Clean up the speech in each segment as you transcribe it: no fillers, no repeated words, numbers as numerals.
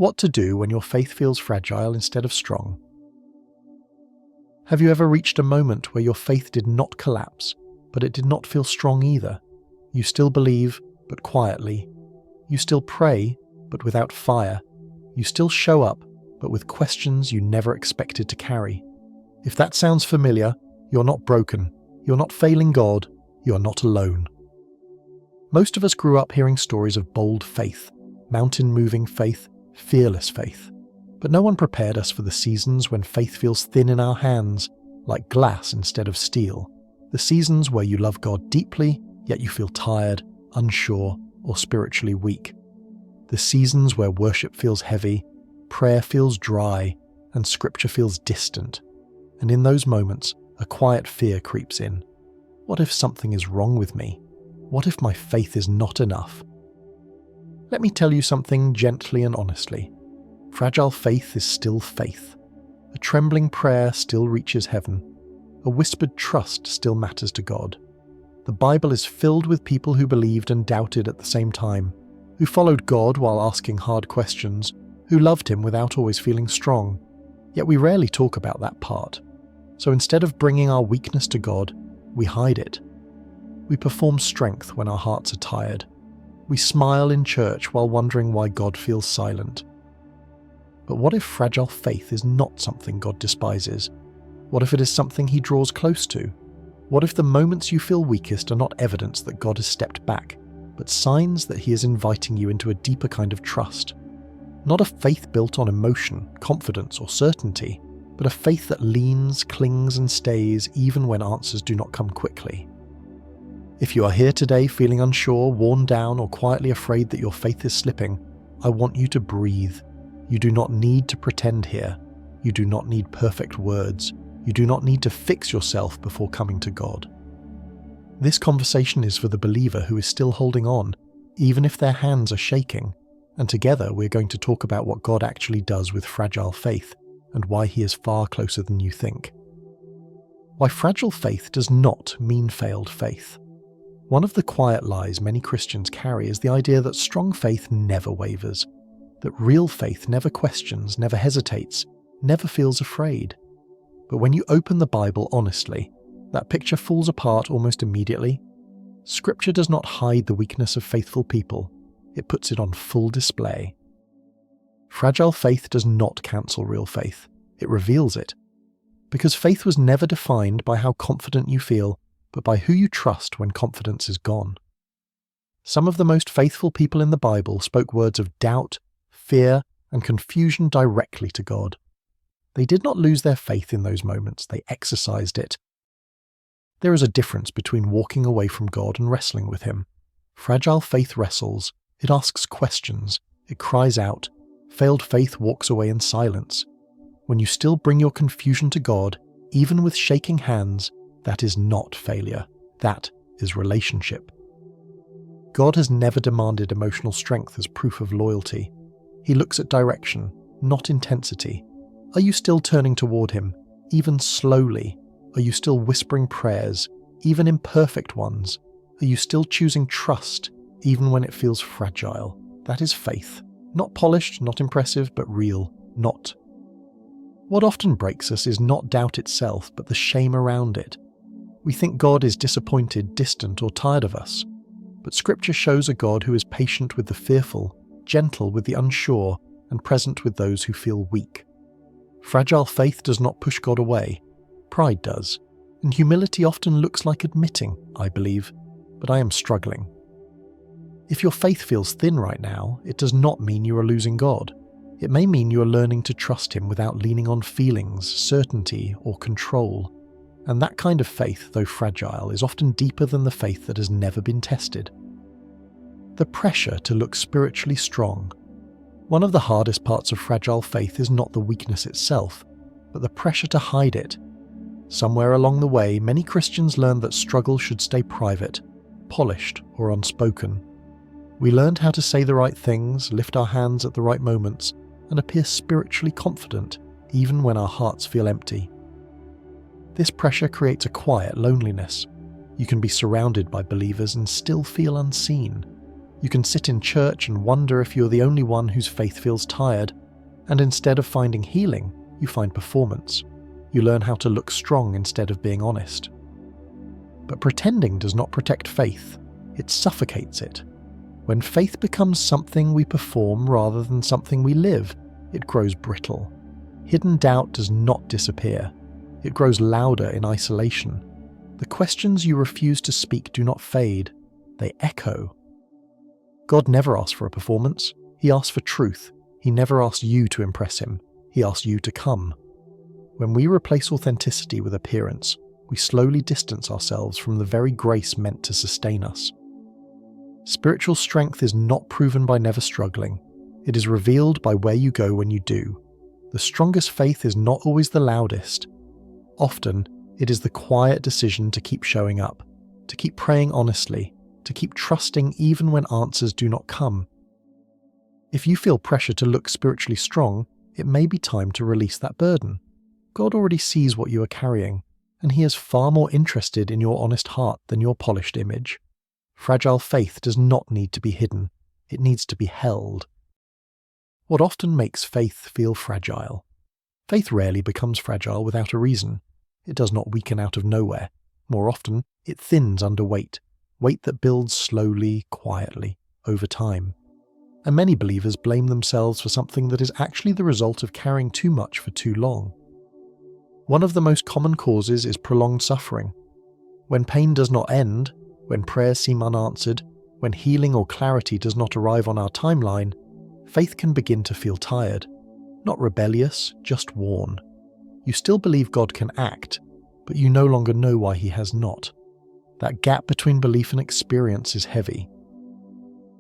What to do when your faith feels fragile instead of strong. Have you ever reached a moment where your faith did not collapse, but it did not feel strong either? You still believe, but quietly. You still pray, but without fire. You still show up, but with questions you never expected to carry. If that sounds familiar, you're not broken. You're not failing God. You're not alone. Most of us grew up hearing stories of bold faith, mountain-moving faith, fearless faith. But no one prepared us for the seasons when faith feels thin in our hands, like glass instead of steel. The seasons where you love God deeply, yet you feel tired, unsure, or spiritually weak. The seasons where worship feels heavy, prayer feels dry, and scripture feels distant. And in those moments, a quiet fear creeps in. What if something is wrong with me? What if my faith is not enough? Let me tell you something gently and honestly. Fragile faith is still faith. A trembling prayer still reaches heaven. A whispered trust still matters to God. The Bible is filled with people who believed and doubted at the same time, who followed God while asking hard questions, who loved Him without always feeling strong. Yet we rarely talk about that part. So instead of bringing our weakness to God, we hide it. We perform strength when our hearts are tired. We smile in church while wondering why God feels silent. But what if fragile faith is not something God despises? What if it is something He draws close to? What if the moments you feel weakest are not evidence that God has stepped back, but signs that He is inviting you into a deeper kind of trust? Not a faith built on emotion, confidence, or certainty, but a faith that leans, clings, and stays even when answers do not come quickly. If you are here today feeling unsure, worn down, or quietly afraid that your faith is slipping, I want you to breathe. You do not need to pretend here. You do not need perfect words. You do not need to fix yourself before coming to God. This conversation is for the believer who is still holding on, even if their hands are shaking, and together we're going to talk about what God actually does with fragile faith and why He is far closer than you think. Why fragile faith does not mean failed faith. One of the quiet lies many Christians carry is the idea that strong faith never wavers, that real faith never questions, never hesitates, never feels afraid. But when you open the Bible honestly, that picture falls apart almost immediately. Scripture does not hide the weakness of faithful people, it puts it on full display. Fragile faith does not cancel real faith, it reveals it. Because faith was never defined by how confident you feel, but by who you trust when confidence is gone. Some of the most faithful people in the Bible spoke words of doubt, fear, and confusion directly to God. They did not lose their faith in those moments, they exercised it. There is a difference between walking away from God and wrestling with Him. Fragile faith wrestles, it asks questions, it cries out. Failed faith walks away in silence. When you still bring your confusion to God, even with shaking hands, that is not failure. That is relationship. God has never demanded emotional strength as proof of loyalty. He looks at direction, not intensity. Are you still turning toward Him, even slowly? Are you still whispering prayers, even imperfect ones? Are you still choosing trust, even when it feels fragile? That is faith. Not polished, not impressive, but real, not. What often breaks us is not doubt itself, but the shame around it. We think God is disappointed, distant, or tired of us. But Scripture shows a God who is patient with the fearful, gentle with the unsure, and present with those who feel weak. Fragile faith does not push God away. Pride does. And humility often looks like admitting, I believe, but I am struggling. If your faith feels thin right now, it does not mean you are losing God. It may mean you are learning to trust Him without leaning on feelings, certainty, or control. And that kind of faith, though fragile, is often deeper than the faith that has never been tested. The pressure to look spiritually strong. One of the hardest parts of fragile faith is not the weakness itself, but the pressure to hide it. Somewhere along the way, many Christians learned that struggle should stay private, polished, or unspoken. We learned how to say the right things, lift our hands at the right moments, and appear spiritually confident, even when our hearts feel empty. This pressure creates a quiet loneliness. You can be surrounded by believers and still feel unseen. You can sit in church and wonder if you're the only one whose faith feels tired, and instead of finding healing, you find performance. You learn how to look strong instead of being honest. But pretending does not protect faith, it suffocates it. When faith becomes something we perform rather than something we live, it grows brittle. Hidden doubt does not disappear. It grows louder in isolation. The questions you refuse to speak do not fade, they echo. God never asks for a performance. He asks for truth. He never asks you to impress him. He asks you to come. When we replace authenticity with appearance, we slowly distance ourselves from the very grace meant to sustain us. Spiritual strength is not proven by never struggling. It is revealed by where you go when you do. The strongest faith is not always the loudest. Often, it is the quiet decision to keep showing up, to keep praying honestly, to keep trusting even when answers do not come. If you feel pressure to look spiritually strong, it may be time to release that burden. God already sees what you are carrying, and he is far more interested in your honest heart than your polished image. Fragile faith does not need to be hidden. It needs to be held. What often makes faith feel fragile? Faith rarely becomes fragile without a reason. It does not weaken out of nowhere. More often, it thins under weight that builds slowly, quietly, over time. And many believers blame themselves for something that is actually the result of carrying too much for too long. One of the most common causes is prolonged suffering. When pain does not end, when prayers seem unanswered, when healing or clarity does not arrive on our timeline, faith can begin to feel tired. Not rebellious, just worn. You still believe God can act, but you no longer know why he has not. That gap between belief and experience is heavy.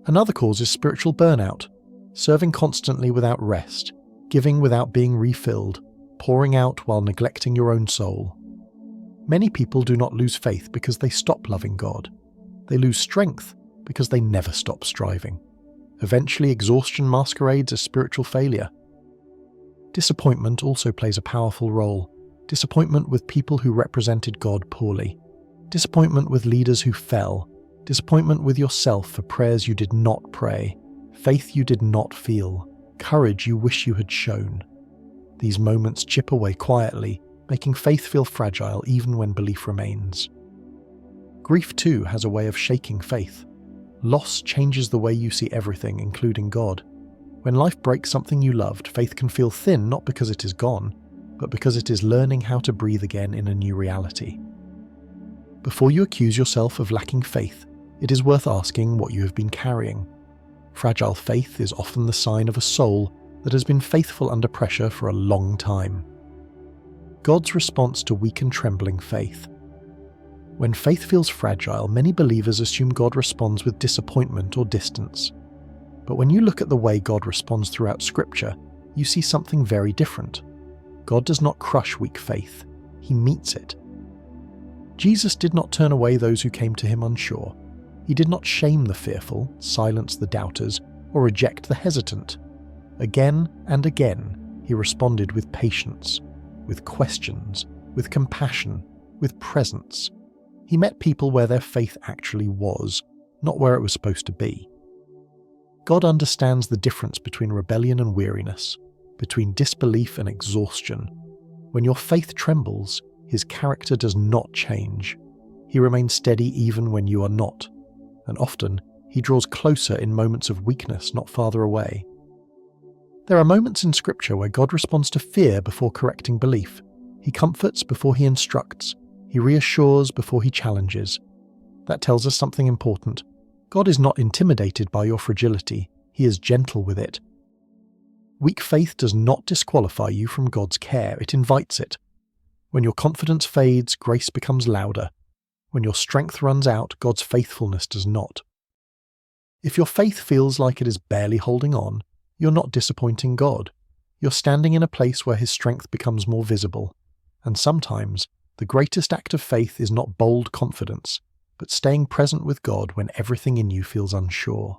Another cause is spiritual burnout, serving constantly without rest, giving without being refilled, pouring out while neglecting your own soul. Many people do not lose faith because they stop loving God. They lose strength because they never stop striving. Eventually, exhaustion masquerades as spiritual failure. Disappointment also plays a powerful role. Disappointment with people who represented God poorly. Disappointment with leaders who fell. Disappointment with yourself for prayers you did not pray, faith you did not feel, courage you wish you had shown. These moments chip away quietly, making faith feel fragile even when belief remains. Grief too has a way of shaking faith. Loss changes the way you see everything, including God. When life breaks something you loved, faith can feel thin not because it is gone, but because it is learning how to breathe again in a new reality. Before you accuse yourself of lacking faith, it is worth asking what you have been carrying. Fragile faith is often the sign of a soul that has been faithful under pressure for a long time. God's response to weak and trembling faith. When faith feels fragile, many believers assume God responds with disappointment or distance. But when you look at the way God responds throughout Scripture, you see something very different. God does not crush weak faith, he meets it. Jesus did not turn away those who came to him unsure. He did not shame the fearful, silence the doubters, or reject the hesitant. Again and again, he responded with patience, with questions, with compassion, with presence. He met people where their faith actually was, not where it was supposed to be. God understands the difference between rebellion and weariness, between disbelief and exhaustion. When your faith trembles, his character does not change. He remains steady even when you are not. And often, he draws closer in moments of weakness, not farther away. There are moments in Scripture where God responds to fear before correcting belief. He comforts before he instructs. He reassures before he challenges. That tells us something important. God is not intimidated by your fragility. He is gentle with it. Weak faith does not disqualify you from God's care. It invites it. When your confidence fades, grace becomes louder. When your strength runs out, God's faithfulness does not. If your faith feels like it is barely holding on, you're not disappointing God. You're standing in a place where his strength becomes more visible. And sometimes, the greatest act of faith is not bold confidence, but staying present with God when everything in you feels unsure.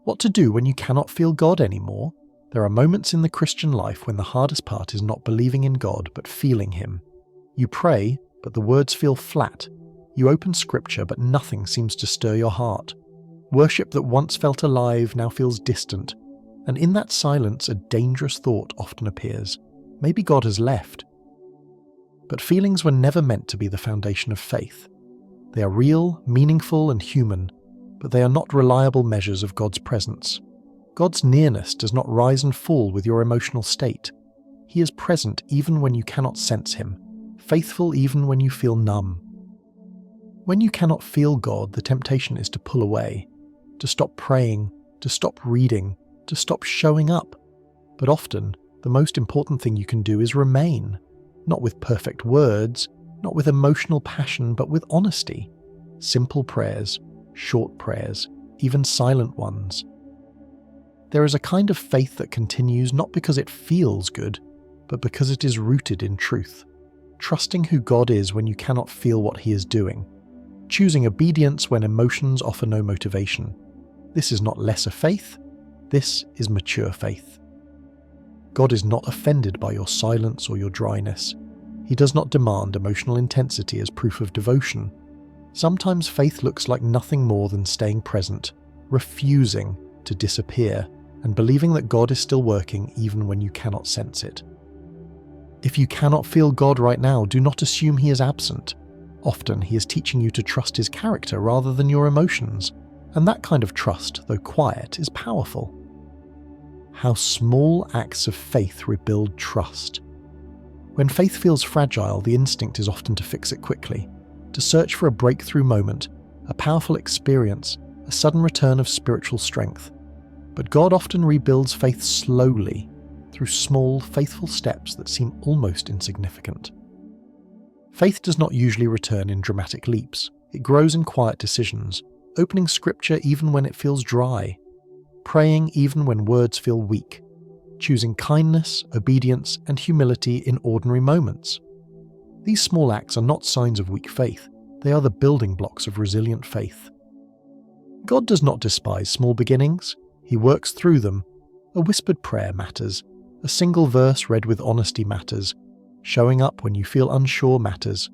What to do when you cannot feel God anymore? There are moments in the Christian life when the hardest part is not believing in God, but feeling him. You pray, but the words feel flat. You open Scripture, but nothing seems to stir your heart. Worship that once felt alive now feels distant, and in that silence a dangerous thought often appears. Maybe God has left. But feelings were never meant to be the foundation of faith. They are real, meaningful, and human, but they are not reliable measures of God's presence. God's nearness does not rise and fall with your emotional state. He is present even when you cannot sense Him, faithful even when you feel numb. When you cannot feel God, the temptation is to pull away, to stop praying, to stop reading, to stop showing up. But often, the most important thing you can do is remain, not with perfect words, not with emotional passion, but with honesty. Simple prayers, short prayers, even silent ones. There is a kind of faith that continues not because it feels good, but because it is rooted in truth. Trusting who God is when you cannot feel what He is doing. Choosing obedience when emotions offer no motivation. This is not lesser faith, this is mature faith. God is not offended by your silence or your dryness. He does not demand emotional intensity as proof of devotion. Sometimes faith looks like nothing more than staying present, refusing to disappear, and believing that God is still working even when you cannot sense it. If you cannot feel God right now, do not assume He is absent. Often He is teaching you to trust His character rather than your emotions, and that kind of trust, though quiet, is powerful. How small acts of faith rebuild trust. When faith feels fragile, the instinct is often to fix it quickly, to search for a breakthrough moment, a powerful experience, a sudden return of spiritual strength. But God often rebuilds faith slowly, through small, faithful steps that seem almost insignificant. Faith does not usually return in dramatic leaps. It grows in quiet decisions, opening scripture even when it feels dry, praying even when words feel weak, choosing kindness, obedience, and humility in ordinary moments. These small acts are not signs of weak faith. They are the building blocks of resilient faith. God does not despise small beginnings. He works through them. A whispered prayer matters. A single verse read with honesty matters. Showing up when you feel unsure matters.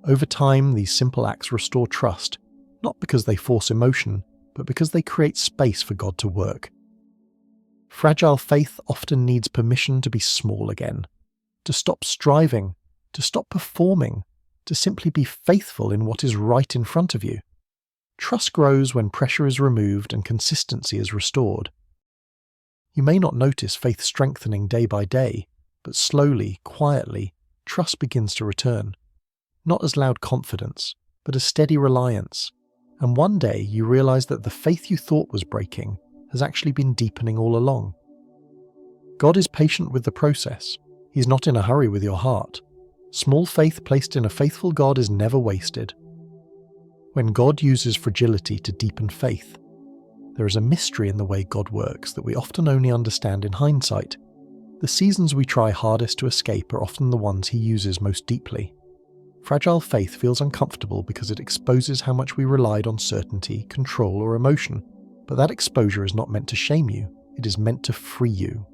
Over time, these simple acts restore trust, not because they force emotion, but because they create space for God to work. Fragile faith often needs permission to be small again, to stop striving, to stop performing, to simply be faithful in what is right in front of you. Trust grows when pressure is removed and consistency is restored. You may not notice faith strengthening day by day, but slowly, quietly, trust begins to return. Not as loud confidence, but as steady reliance. And one day you realize that the faith you thought was breaking has actually been deepening all along. God is patient with the process. He's not in a hurry with your heart. Small faith placed in a faithful God is never wasted. When God uses fragility to deepen faith, there is a mystery in the way God works that we often only understand in hindsight. The seasons we try hardest to escape are often the ones He uses most deeply. Fragile faith feels uncomfortable because it exposes how much we relied on certainty, control, or emotion. But that exposure is not meant to shame you, it is meant to free you.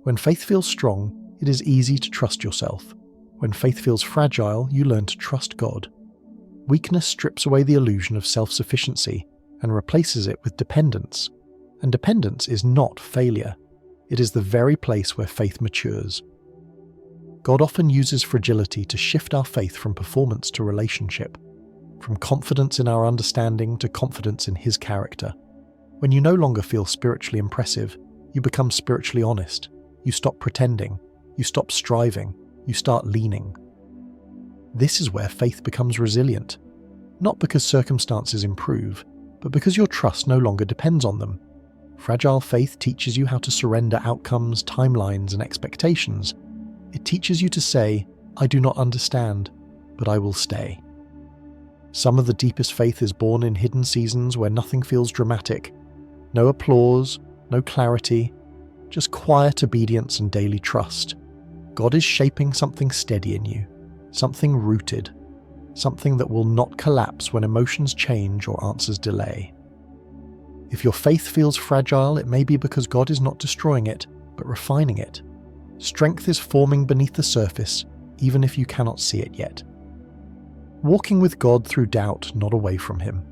When faith feels strong, it is easy to trust yourself. When faith feels fragile, you learn to trust God. Weakness strips away the illusion of self-sufficiency and replaces it with dependence. And dependence is not failure. It is the very place where faith matures. God often uses fragility to shift our faith from performance to relationship, from confidence in our understanding to confidence in His character. When you no longer feel spiritually impressive, you become spiritually honest. You stop pretending. You stop striving. You start leaning. This is where faith becomes resilient, not because circumstances improve, but because your trust no longer depends on them. Fragile faith teaches you how to surrender outcomes, timelines, and expectations. It teaches you to say, "I do not understand, but I will stay." Some of the deepest faith is born in hidden seasons where nothing feels dramatic. No applause, no clarity, just quiet obedience and daily trust. God is shaping something steady in you, something rooted, something that will not collapse when emotions change or answers delay. If your faith feels fragile, it may be because God is not destroying it, but refining it. Strength is forming beneath the surface, even if you cannot see it yet. Walking with God through doubt, not away from Him.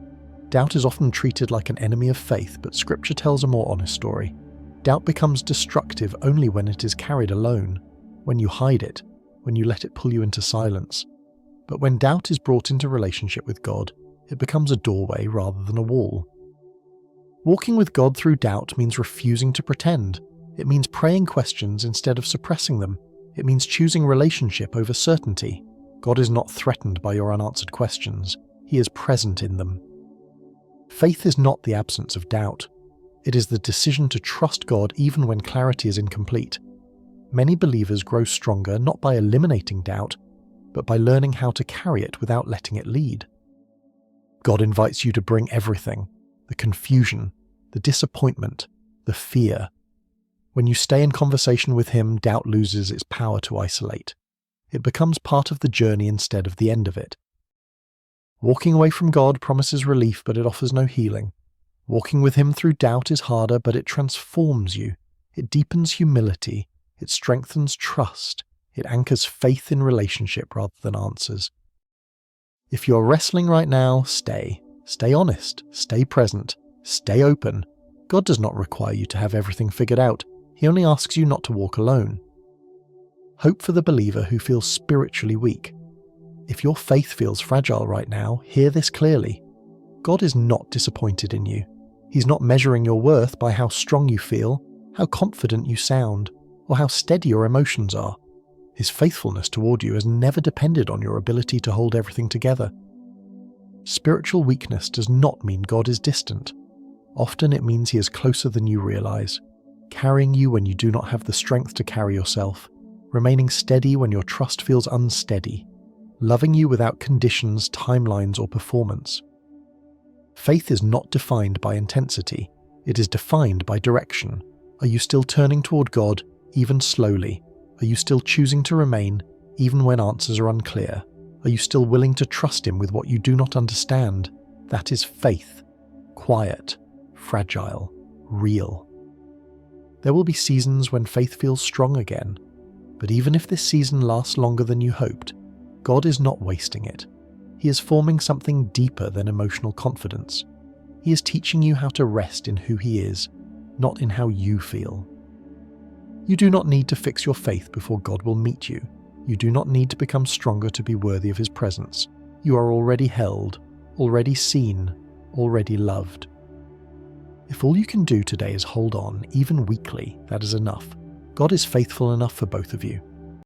Doubt is often treated like an enemy of faith, but Scripture tells a more honest story. Doubt becomes destructive only when it is carried alone, when you hide it, when you let it pull you into silence. But when doubt is brought into relationship with God, it becomes a doorway rather than a wall. Walking with God through doubt means refusing to pretend. It means praying questions instead of suppressing them. It means choosing relationship over certainty. God is not threatened by your unanswered questions. He is present in them. Faith is not the absence of doubt. It is the decision to trust God even when clarity is incomplete. Many believers grow stronger not by eliminating doubt, but by learning how to carry it without letting it lead. God invites you to bring everything: the confusion, the disappointment, the fear. When you stay in conversation with Him, doubt loses its power to isolate. It becomes part of the journey instead of the end of it. Walking away from God promises relief, but it offers no healing. Walking with Him through doubt is harder, but it transforms you. It deepens humility. It strengthens trust. It anchors faith in relationship rather than answers. If you're wrestling right now, stay. Stay honest. Stay present. Stay open. God does not require you to have everything figured out. He only asks you not to walk alone. Hope for the believer who feels spiritually weak. If your faith feels fragile right now, hear this clearly. God is not disappointed in you. He's not measuring your worth by how strong you feel, how confident you sound, or how steady your emotions are. His faithfulness toward you has never depended on your ability to hold everything together. Spiritual weakness does not mean God is distant. Often it means He is closer than you realize, carrying you when you do not have the strength to carry yourself, remaining steady when your trust feels unsteady, loving you without conditions, timelines, or performance. Faith is not defined by intensity. It is defined by direction. Are you still turning toward God, even slowly? Are you still choosing to remain, even when answers are unclear? Are you still willing to trust Him with what you do not understand? That is faith. Quiet, fragile, real. There will be seasons when faith feels strong again, but even if this season lasts longer than you hoped, God is not wasting it. He is forming something deeper than emotional confidence. He is teaching you how to rest in who He is, not in how you feel. You do not need to fix your faith before God will meet you. You do not need to become stronger to be worthy of His presence. You are already held, already seen, already loved. If all you can do today is hold on, even weakly, that is enough. God is faithful enough for both of you.